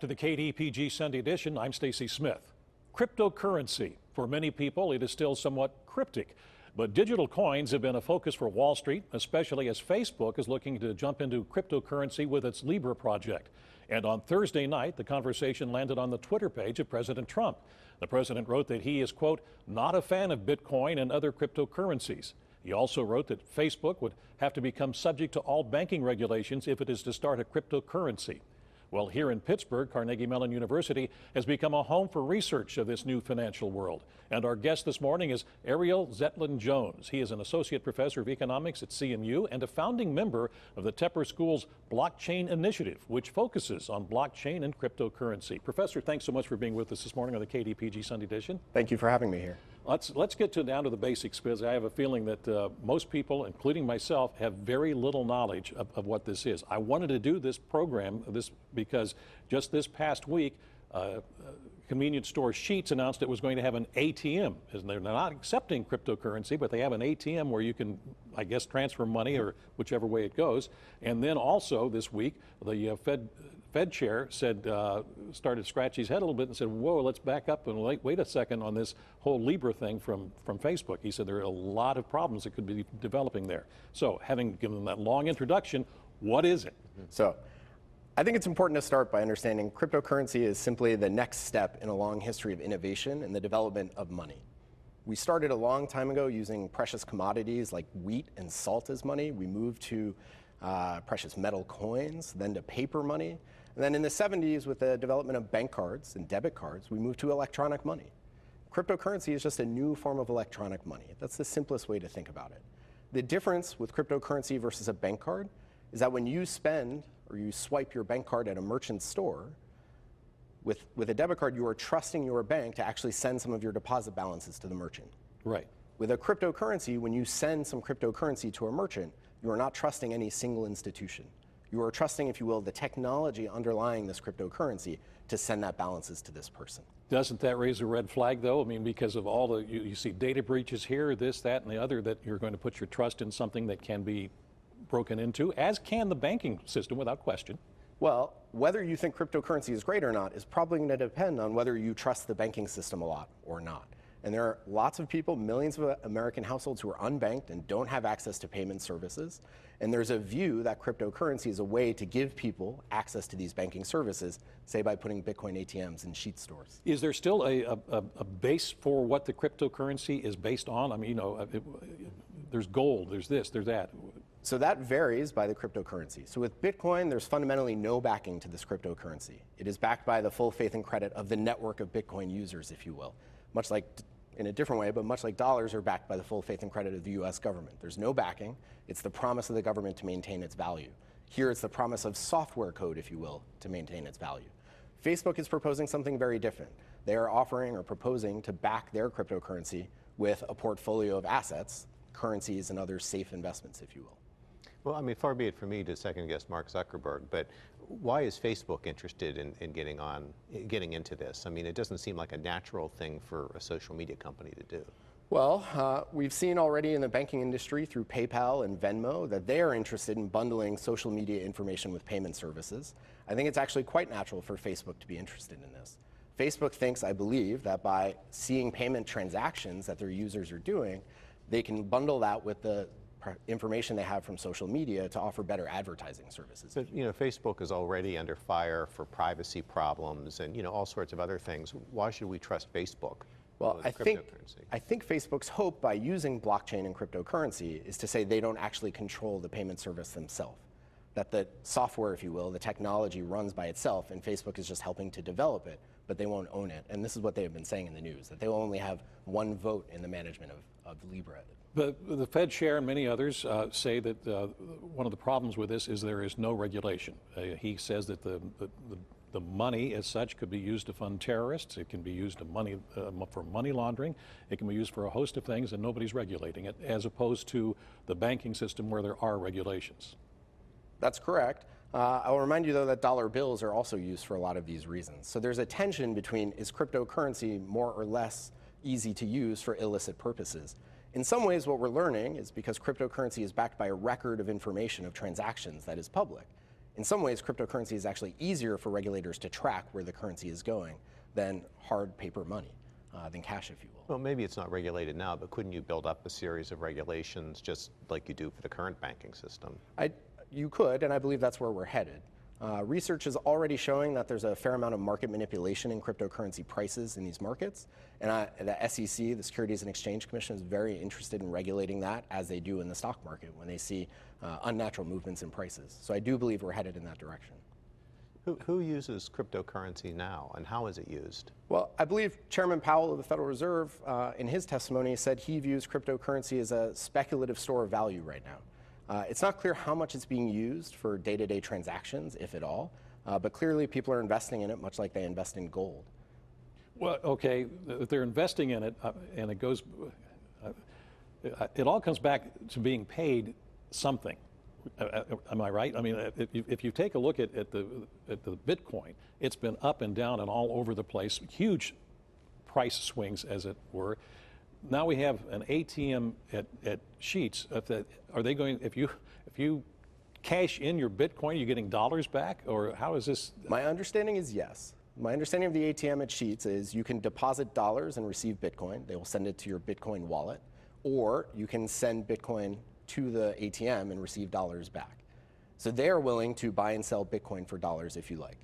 To the KDPG Sunday edition, I'm Stacy Smith. Cryptocurrency. For many people, it is still somewhat cryptic, but digital coins have been a focus for Wall Street, especially as Facebook is looking to jump into cryptocurrency with its Libra project. And on Thursday night, the conversation landed on the Twitter page of President Trump. The president wrote that he is, quote, not a fan of Bitcoin and other cryptocurrencies. He also wrote that Facebook would have to become subject to all banking regulations if it is to start a cryptocurrency. Well, here in Pittsburgh, Carnegie Mellon University has become a home for research of this new financial world. And our guest this morning is Ariel Zetlin-Jones. He is an associate professor of economics at CMU and a founding member of the Tepper School's Blockchain Initiative, which focuses on blockchain and cryptocurrency. Professor, thanks so much for being with us this morning on the KDPG Sunday edition. Thank you for having me here. Let's get down to the basics, because I have a feeling that most people, including myself, have very little knowledge of what this is. I wanted to do this program because just this past week, convenience store Sheetz announced it was going to have an ATM. They're not accepting cryptocurrency, but they have an ATM where you can, I guess, transfer money or whichever way it goes. And then also this week, the Fed chair said, started to scratch his head a little bit and said, whoa, let's back up and wait a second on this whole Libra thing from Facebook. He said there are a lot of problems that could be developing there. So having given that long introduction, what is it? So I think it's important to start by understanding cryptocurrency is simply the next step in a long history of innovation and the development of money. We started a long time ago using precious commodities like wheat and salt as money. We moved to precious metal coins, then to paper money. And then in the 70s, with the development of bank cards and debit cards, we moved to electronic money. Cryptocurrency is just a new form of electronic money. That's the simplest way to think about it. The difference with cryptocurrency versus a bank card is that when you spend or you swipe your bank card at a merchant store, with a debit card, you are trusting your bank to actually send some of your deposit balances to the merchant. Right. With a cryptocurrency, when you send some cryptocurrency to a merchant, you are not trusting any single institution. You are trusting, if you will, the technology underlying this cryptocurrency to send that balances to this person. Doesn't that raise a red flag, though? I mean, because of all the, you see data breaches here, this, that, and the other, that you're going to put your trust in something that can be broken into, as can the banking system, without question. Well, whether you think cryptocurrency is great or not is probably going to depend on whether you trust the banking system a lot or not. And there are lots of people, millions of American households who are unbanked and don't have access to payment services. And there's a view that cryptocurrency is a way to give people access to these banking services, say by putting Bitcoin ATMs in Sheetz stores. Is there still a base for what the cryptocurrency is based on? I mean, you know, there's gold, there's this, there's that. So that varies by the cryptocurrency. So with Bitcoin, there's fundamentally no backing to this cryptocurrency. It is backed by the full faith and credit of the network of Bitcoin users, if you will. Much like, in a different way, but much like dollars are backed by the full faith and credit of the US government. There's no backing. It's the promise of the government to maintain its value. Here it's the promise of software code, if you will, to maintain its value. Facebook is proposing something very different. They are offering or proposing to back their cryptocurrency with a portfolio of assets, currencies, and other safe investments, if you will. Well, I mean, far be it for me to second guess Mark Zuckerberg, but why is Facebook interested in getting into this? I mean, it doesn't seem like a natural thing for a social media company to do. Well, we've seen already in the banking industry through PayPal and Venmo that they are interested in bundling social media information with payment services. I think it's actually quite natural for Facebook to be interested in this. Facebook thinks, I believe, that by seeing payment transactions that their users are doing, they can bundle that with the information they have from social media to offer better advertising services. But, you know, Facebook is already under fire for privacy problems and, you know, all sorts of other things. Why should we trust Facebook? Well, I think Facebook's hope by using blockchain and cryptocurrency is to say they don't actually control the payment service themselves. That the software, if you will, the technology runs by itself, and Facebook is just helping to develop it, but they won't own it. And this is what they have been saying in the news, that they will only have one vote in the management of Libra. The Fed chair and many others say that one of the problems with this is there is no regulation. He says that the money as such could be used to fund terrorists. It can be used to for money laundering. It can be used for a host of things, and nobody's regulating it, as opposed to the banking system where there are regulations. That's correct. I'll remind you, though, that dollar bills are also used for a lot of these reasons. So there's a tension between, is cryptocurrency more or less easy to use for illicit purposes? In some ways, what we're learning is because cryptocurrency is backed by a record of information of transactions that is public. In some ways, cryptocurrency is actually easier for regulators to track where the currency is going than hard paper money, than cash, if you will. Well, maybe it's not regulated now, but couldn't you build up a series of regulations just like you do for the current banking system? You could, and I believe that's where we're headed. Research is already showing that there's a fair amount of market manipulation in cryptocurrency prices in these markets. And the SEC, the Securities and Exchange Commission, is very interested in regulating that, as they do in the stock market when they see unnatural movements in prices. So I do believe we're headed in that direction. Who uses cryptocurrency now, and how is it used? Well, I believe Chairman Powell of the Federal Reserve, in his testimony, said he views cryptocurrency as a speculative store of value right now. It's not clear how much it's being used for day-to-day transactions, if at all, but clearly people are investing in it much like they invest in gold. Well, okay, if they're investing in it, and it goes, it all comes back to being paid something. Am I right? I mean, if you take a look at the Bitcoin, it's been up and down and all over the place, huge price swings, as it were. Now we have an ATM at Sheetz. Are they going? If you cash in your Bitcoin, are you getting dollars back, or how is this? My understanding is yes. My understanding of the ATM at Sheetz is you can deposit dollars and receive Bitcoin. They will send it to your Bitcoin wallet, or you can send Bitcoin to the ATM and receive dollars back. So they are willing to buy and sell Bitcoin for dollars if you like.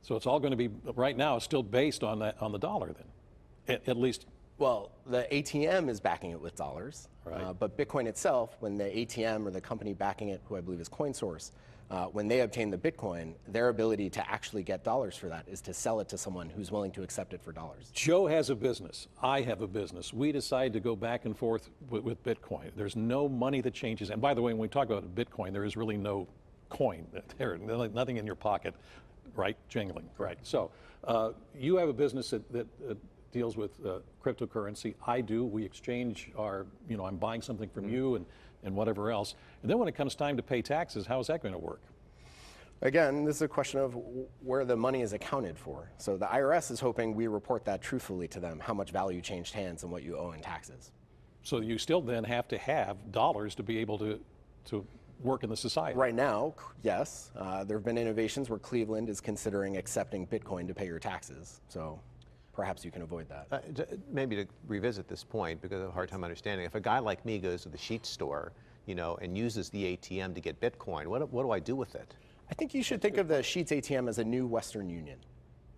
So it's all going to be right now. It's still based on the dollar, then, at least. Well, the ATM is backing it with dollars, Right. But Bitcoin itself, when the ATM or the company backing it, who I believe is CoinSource, when they obtain the Bitcoin, their ability to actually get dollars for that is to sell it to someone who's willing to accept it for dollars. Joe has a business. I have a business. We decide to go back and forth with Bitcoin. There's no money that changes. And by the way, when we talk about Bitcoin, there is really no coin there, nothing in your pocket, right? Jingling, right? So you have a business that deals with cryptocurrency. I do. We exchange our, I'm buying something from you and whatever else. And then when it comes time to pay taxes, how is that going to work? Again, this is a question of where the money is accounted for. So the IRS is hoping we report that truthfully to them, how much value changed hands and what you owe in taxes. So you still then have to have dollars to be able to work in the society. Right now, yes. There have been innovations where Cleveland is considering accepting Bitcoin to pay your taxes. So perhaps you can avoid that. Maybe to revisit this point, because I have a hard time understanding, if a guy like me goes to the Sheetz store, and uses the ATM to get Bitcoin, what do I do with it? I think you should think of the Sheetz ATM as a new Western Union,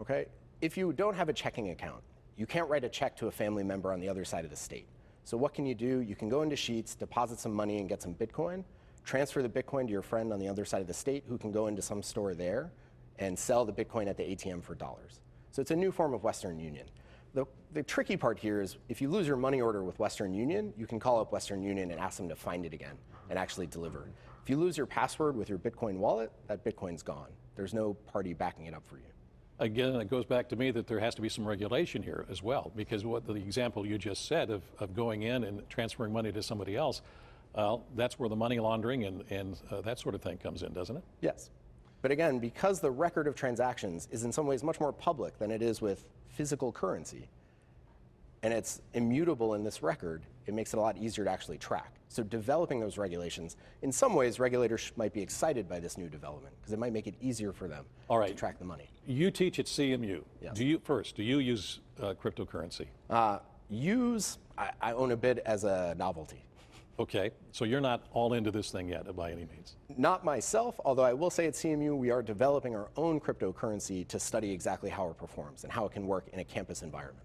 okay? If you don't have a checking account, you can't write a check to a family member on the other side of the state. So what can you do? You can go into Sheetz, deposit some money and get some Bitcoin, transfer the Bitcoin to your friend on the other side of the state who can go into some store there and sell the Bitcoin at the ATM for dollars. So it's a new form of Western Union. The tricky part here is if you lose your money order with Western Union, you can call up Western Union and ask them to find it again and actually deliver. If you lose your password with your Bitcoin wallet, that Bitcoin's gone. There's no party backing it up for you. Again, it goes back to me that there has to be some regulation here as well, because what the example you just said of going in and transferring money to somebody else, that's where the money laundering and that sort of thing comes in, doesn't it? Yes. But again, because the record of transactions is in some ways much more public than it is with physical currency, and it's immutable in this record, it makes it a lot easier to actually track. So developing those regulations, in some ways, regulators might be excited by this new development because it might make it easier for them to track the money. You teach at CMU. Yes. Do you use cryptocurrency? I own a bit as a novelty. Okay, so you're not all into this thing yet by any means. Not myself, although I will say at CMU we are developing our own cryptocurrency to study exactly how it performs and how it can work in a campus environment.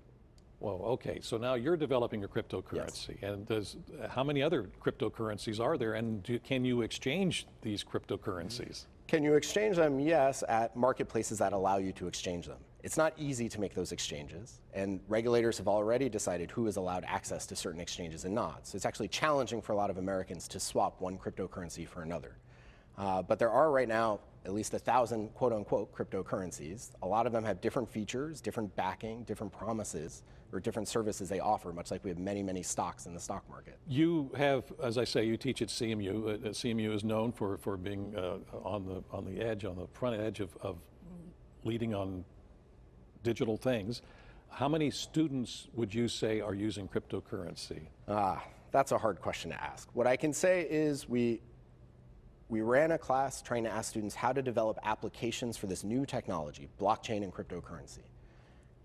Well, okay, so now you're developing a cryptocurrency. Yes. And how many other cryptocurrencies are there, and can you exchange these cryptocurrencies? Can you exchange them? Yes, at marketplaces that allow you to exchange them. It's not easy to make those exchanges, and regulators have already decided who is allowed access to certain exchanges and not. So it's actually challenging for a lot of Americans to swap one cryptocurrency for another. But there are right now at least 1,000 quote-unquote cryptocurrencies. A lot of them have different features, different backing, different promises, or different services they offer, much like we have many, many stocks in the stock market. You have, as I say, you teach at CMU. CMU is known for being on the edge, on the front edge of leading on digital things. How many students would you say are using cryptocurrency? That's a hard question to ask. What I can say is we ran a class trying to ask students how to develop applications for this new technology, blockchain and cryptocurrency.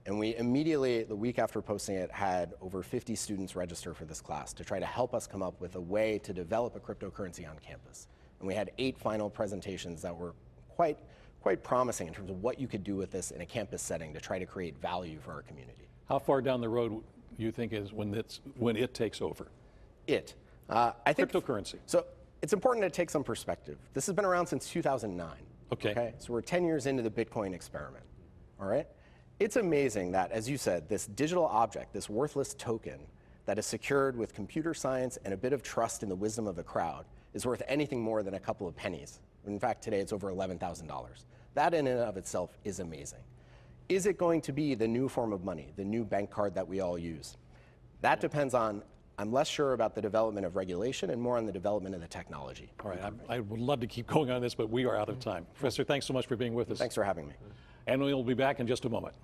And we immediately, the week after posting it, had over 50 students register for this class to try to help us come up with a way to develop a cryptocurrency on campus. And we had 8 final presentations that were quite promising in terms of what you could do with this in a campus setting to try to create value for our community. How far down the road you think is when it takes over? I think Cryptocurrency. So it's important to take some perspective. This has been around since 2009. Okay. So we're 10 years into the Bitcoin experiment. All right. It's amazing that, as you said, this digital object, this worthless token that is secured with computer science and a bit of trust in the wisdom of the crowd is worth anything more than a couple of pennies. In fact, today it's over $11,000. That in and of itself is amazing. Is it going to be the new form of money, the new bank card that we all use? That depends on, I'm less sure about the development of regulation and more on the development of the technology. All right, I would love to keep going on this, but we are out of time. Professor, thanks so much for being with us. Thanks for having me. And we'll be back in just a moment.